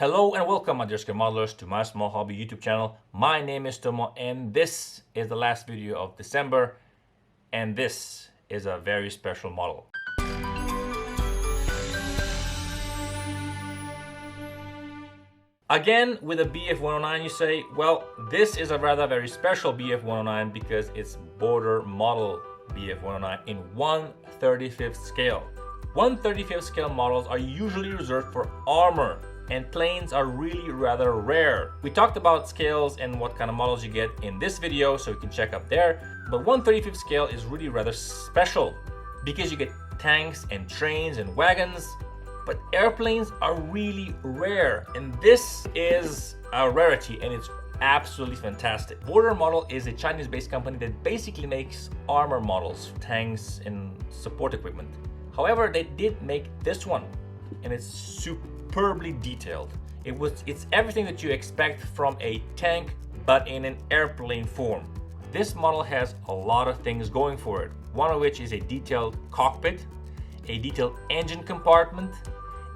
Hello and welcome, my dear scale modelers, to my small hobby YouTube channel. My name is Tomo and this is the last video of December, and this is a very special model. Again, with a Bf109, you say, well, this is a rather very special Bf109 because it's border model Bf109 in 1/35th scale. 1/35th scale models are usually reserved for armor, and planes are really rather rare. We talked about scales and what kind of models you get in this video, so you can check up there. But 1/35th scale is really rather special because you get tanks and trains and wagons, but airplanes are really rare, and this is a rarity, and it's absolutely fantastic. Border Model is a Chinese-based company that basically makes armor models, tanks and support equipment. However, they did make this one, and it's superbly detailed. It's everything that you expect from a tank, but in an airplane form. This model has a lot of things going for it, one of which is a detailed cockpit, a detailed engine compartment,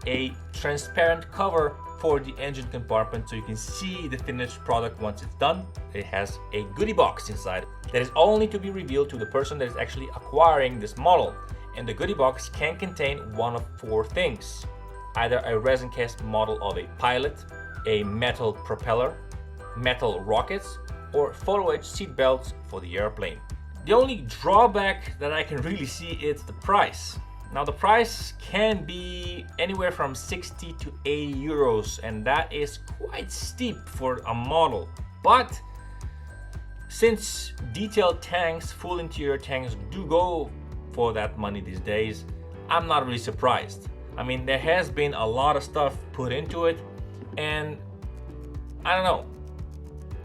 a transparent cover for the engine compartment so you can see the finished product once it's done. It has a goodie box inside that is only to be revealed to the person that is actually acquiring this model. And the goodie box can contain one of four things: either a resin cast model of a pilot, a metal propeller, metal rockets, or photo etch seat belts for the airplane. The only drawback that I can really see is the price. Now, the price can be anywhere from 60 to 80 euros, and that is quite steep for a model. But since detailed tanks, full interior tanks, do go for that money these days, I'm not really surprised. I mean, there has been a lot of stuff put into it, and I don't know,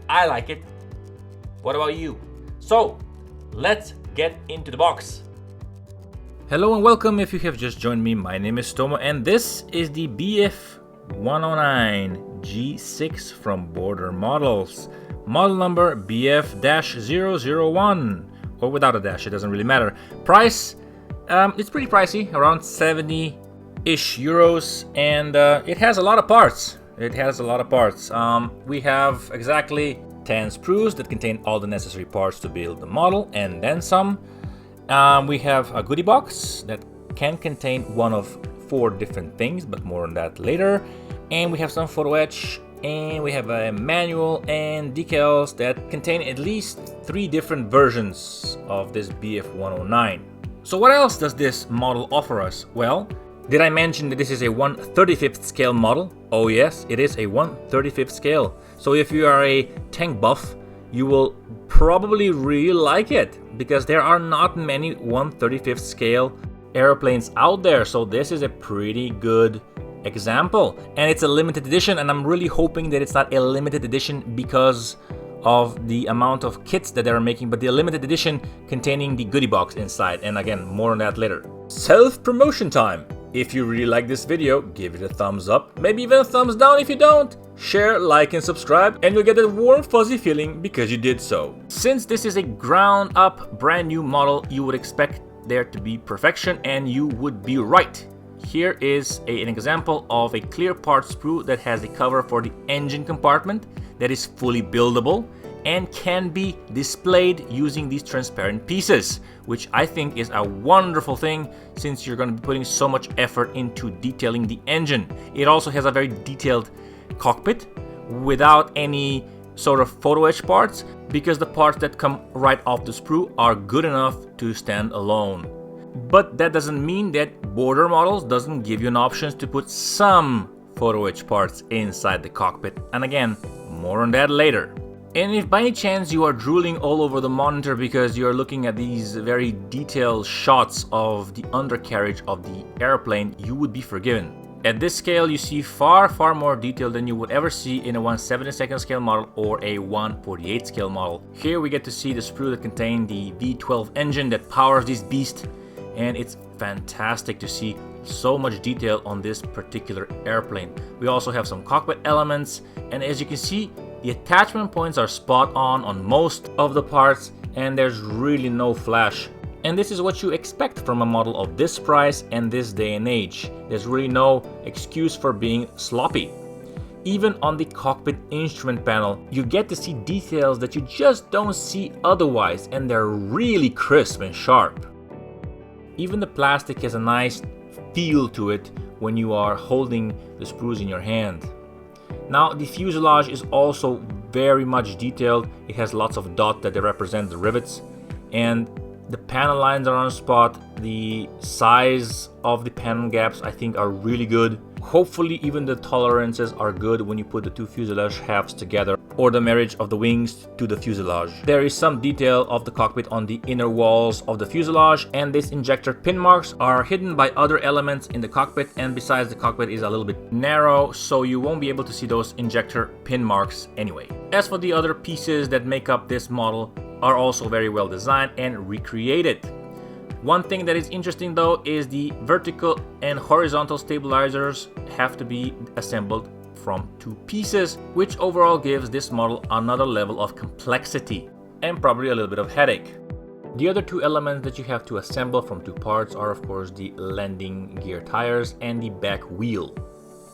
I like it. What about you? So let's get into the box. Hello and welcome. If you have just joined me, my name is Tomo and this is the Bf109 G-6 from Border Models. Model number Bf-001, or without a dash, it doesn't really matter. Price, it's pretty pricey, around 70-ish euros, and it has a lot of parts. We have exactly 10 sprues that contain all the necessary parts to build the model, and then some. We have a goodie box that can contain one of 4 different things, but more on that later. And we have some photo etch, and we have a manual and decals that contain at least 3 different versions of this Bf109. So what else does this model offer us? Well, did I mention that this is a 1/35th scale model? Oh yes, it is a 1/35th scale. So if you are a tank buff, you will probably really like it, because there are not many 1/35th scale airplanes out there. So this is a pretty good example, and it's a limited edition, and I'm really hoping that it's not a limited edition because of the amount of kits that they're making, but the limited edition containing the goodie box inside. And again, more on that later. Self-promotion time. If you really like this video, give it a thumbs up, maybe even a thumbs down if you don't. Share, like, and subscribe, and you'll get a warm, fuzzy feeling because you did so. Since this is a ground-up, brand new model, you would expect there to be perfection, and you would be right. Here is an example of a clear part sprue that has a cover for the engine compartment that is fully buildable and can be displayed using these transparent pieces, which I think is a wonderful thing since you're going to be putting so much effort into detailing the engine. It also has a very detailed cockpit without any sort of photo etch parts, because the parts that come right off the sprue are good enough to stand alone. But that doesn't mean that Border Models doesn't give you an option to put some photo etch parts inside the cockpit, and again, more on that later. And if by any chance you are drooling all over the monitor because you are looking at these very detailed shots of the undercarriage of the airplane, you would be forgiven. At this scale, you see far more detail than you would ever see in a 1/72nd scale model or a 1/48 scale model. Here we get to see the sprue that contains the V12 engine that powers this beast, and it's fantastic to see so much detail on this particular airplane. We also have some cockpit elements, and as you can see, the attachment points are spot on most of the parts, and there's really no flash. And this is what you expect from a model of this price and this day and age. There's really no excuse for being sloppy. Even on the cockpit instrument panel, you get to see details that you just don't see otherwise, and they're really crisp and sharp. Even the plastic has a nice feel to it when you are holding the sprues in your hand. Now, the fuselage is also very much detailed. It has lots of dots that they represent the rivets, and the panel lines are on spot. The size of the panel gaps, I think, are really good. Hopefully even the tolerances are good when you put the two fuselage halves together, or the marriage of the wings to the fuselage. There is some detail of the cockpit on the inner walls of the fuselage, and these injector pin marks are hidden by other elements in the cockpit, and besides, the cockpit is a little bit narrow, so you won't be able to see those injector pin marks anyway. As for the other pieces that make up this model, are also very well designed and recreated. One thing that is interesting though is the vertical and horizontal stabilizers have to be assembled from two pieces, which overall gives this model another level of complexity and probably a little bit of headache. The other two elements that you have to assemble from two parts are of course the landing gear tires and the back wheel.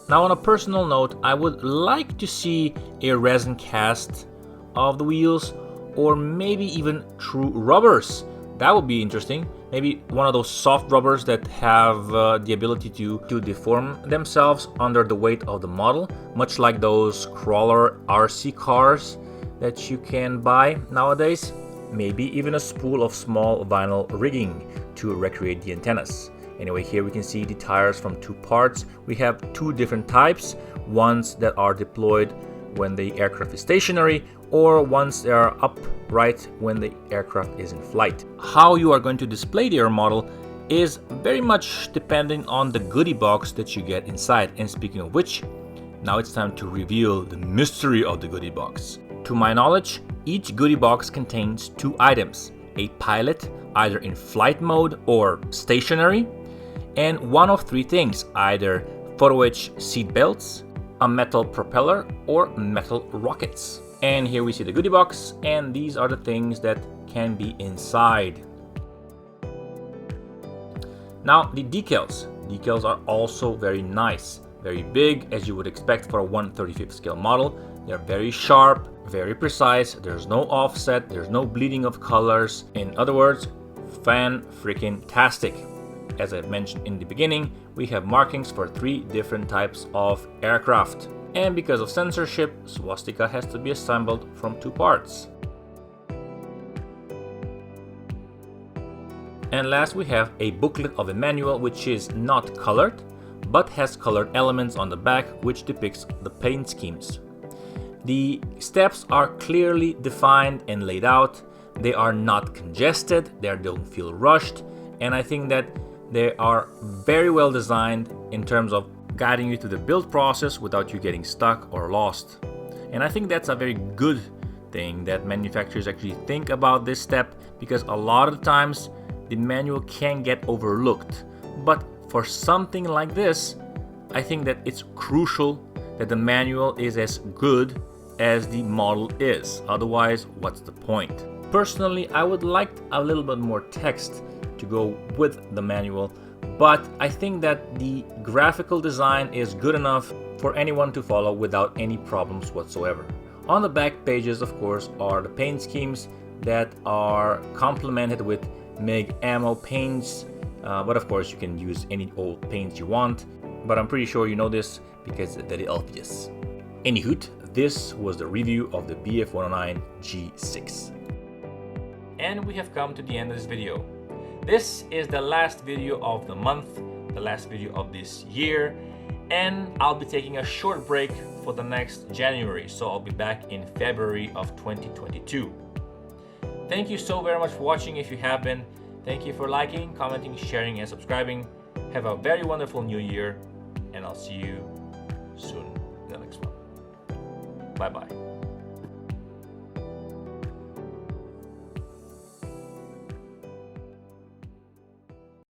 Now, on a personal note, I would like to see a resin cast of the wheels, or maybe even true rubbers. That would be interesting. Maybe one of those soft rubbers that have the ability to deform themselves under the weight of the model, much like those crawler RC cars that you can buy nowadays. Maybe even a spool of small vinyl rigging to recreate the antennas. Anyway, here we can see the tires from two parts. We have two different types, ones that are deployed when the aircraft is stationary, or once they are upright when the aircraft is in flight. How you are going to display your model is very much dependent on the goodie box that you get inside. And speaking of which, now it's time to reveal the mystery of the goodie box. To my knowledge, each goodie box contains two items: a pilot, either in flight mode or stationary, and one of three things: either photo etch seat belts, a metal propeller, or metal rockets. And here we see the goodie box, and these are the things that can be inside. Now, the decals. Decals are also very nice, very big, as you would expect for a 1/35th scale model. They're very sharp, very precise. There's no offset, there's no bleeding of colors. In other words, fan-freaking-tastic. As I mentioned in the beginning, we have markings for three different types of aircraft. And because of censorship, swastika has to be assembled from two parts. And last, we have a booklet of a manual which is not colored, but has colored elements on the back which depicts the paint schemes. The steps are clearly defined and laid out. They are not congested, they don't feel rushed, and I think that they are very well designed in terms of guiding you through the build process without you getting stuck or lost. And I think that's a very good thing that manufacturers actually think about this step, because a lot of the times the manual can get overlooked. But for something like this, I think that it's crucial that the manual is as good as the model is. Otherwise, what's the point? Personally, I would like a little bit more text to go with the manual, but I think that the graphical design is good enough for anyone to follow without any problems whatsoever. On the back pages, of course, are the paint schemes that are complemented with MIG ammo paints, but of course you can use any old paints you want, but I'm pretty sure you know this because it's very obvious. Anywho, this was the review of the Bf109 G-6. And we have come to the end of this video. This is the last video of the month, the last video of this year, and I'll be taking a short break for the next January, so I'll be back in February of 2022. Thank you so very much for watching if you have been. Thank you for liking, commenting, sharing, and subscribing. Have a very wonderful new year, and I'll see you soon in the next one. Bye-bye.